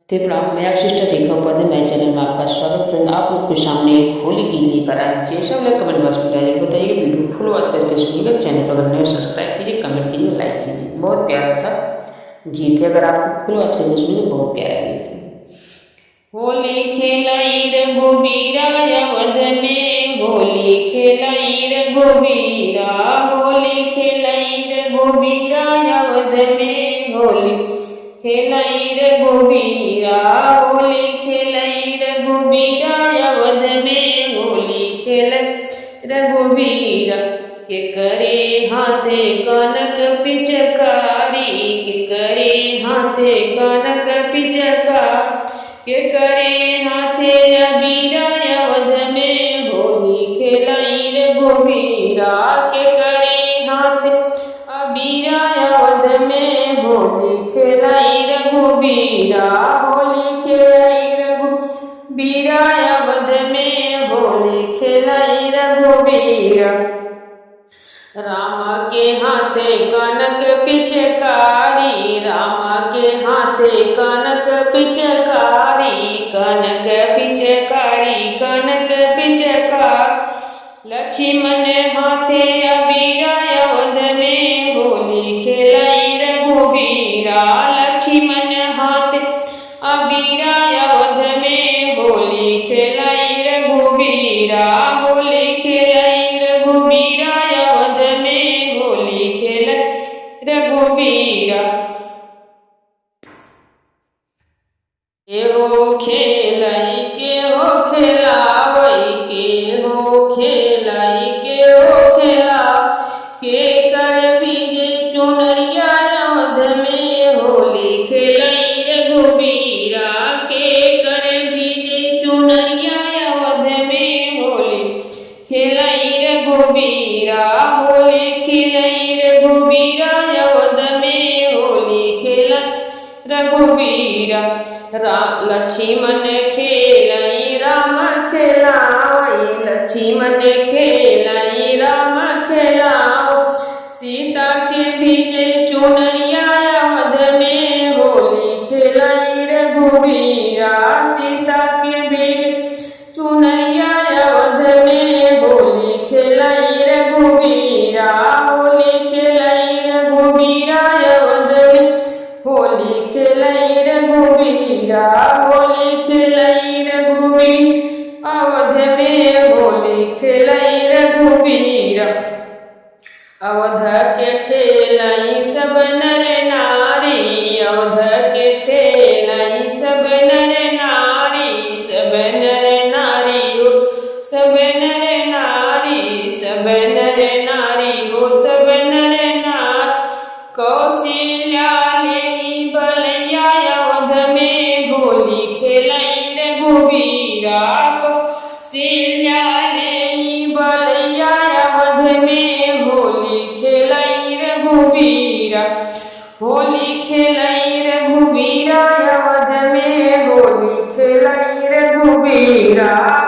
ते प्रणाम, मैं सिस्टर रेखा उपाध्याय, मेरे चैनल में आपका स्वागत। फ्रेंड, आप लोग के सामने एक होली गीत लेकर आए। जैसा लोग कमेंट बॉक्स में डालिए, बताइए, वीडियो फुल वॉच करके सुनिएगा। चैनल पर अगर नए सब्सक्राइब कीजिए, कमेंट कीजिए, लाइक कीजिए। बहुत प्यारा सा गीत है, अगर आप फुल वॉच करके सुनिए, बहुत प्यारा गीत है। होली खेलाई रघुबीरा अवध में, होली खेलाई रघुबीरा, होली खेलाई रघुबीरा अवध में, होली खेलाई रघुबीरा, होली खेलाई रघुबीरा अवध में, होली खेलाई रघुबीरा। के करे हाथे कनक पिचकारी, के करे हाथे कनक पिचकारी, के करे हाथे अबीरा अवध में, होली खेलाई रघुबीरा, के करे हाथे अबीरा अवध में, होली खेलाई रघुबीरा, होली खेलाई रघुबीरा अवध में, होली खेलाई रघुबीरा। राम के हाथे कनक पिचकारी, राम के हाथे कनक पिचकारी, कनक पिचकारी, कनक पिचकारी। लक्ष्मण हाथे अबीरा अवध में, होली खेलाई रघुबीरा, लक्ष्मण हाथे अबीरा अवध में, होली खेलाई रघुबीरा, होली खेलाई रघुबीरा अवध में, होली खेलाई रघुबीरा। के हो खेलाई, के हो खेलावई, के हो खेलाई, के हो खेला, के कर बीजे चुनरिया अवध में, होली खेलाई रघुबीरा, के कर बीजे चुनरिया अवध में, होली खेलाई रघुबीरा, होली खेलाई रघुबीरा अवध में, होली खेलाई रघुबीरा। लक्ष्मण खेलाई राम खेलाई, लक्ष्मण खेलाई राम खेलाओ, सीता के बीजे चुनरिया अवध में, होली खेलाई रघुबीरा, सीता के बीजे चुनरिया अवध में, होली खेलाई रघुबीरा, होली खेलाई रघुबीरा अवध में, होली खेलाई रघुबीरा, होली खेलाई रघुबीरा अवध में, होली खेलाई रघुबीरा। अवध के खेलाई सब नर नारी, अवध के खेलाई सब नर नारी, सब नर नारी हो, सब नर नारी, सब नर नारी हो, सब नर नारी। कौशल्या ले बलैया अवध में, होली खेलाई रघुबीरा, कौशल्या ले बलैया अवध में, होली खेलाई रघुबीरा, होली खेलाई रघुबीरा अवध में, होली खेलाई रघुबीरा।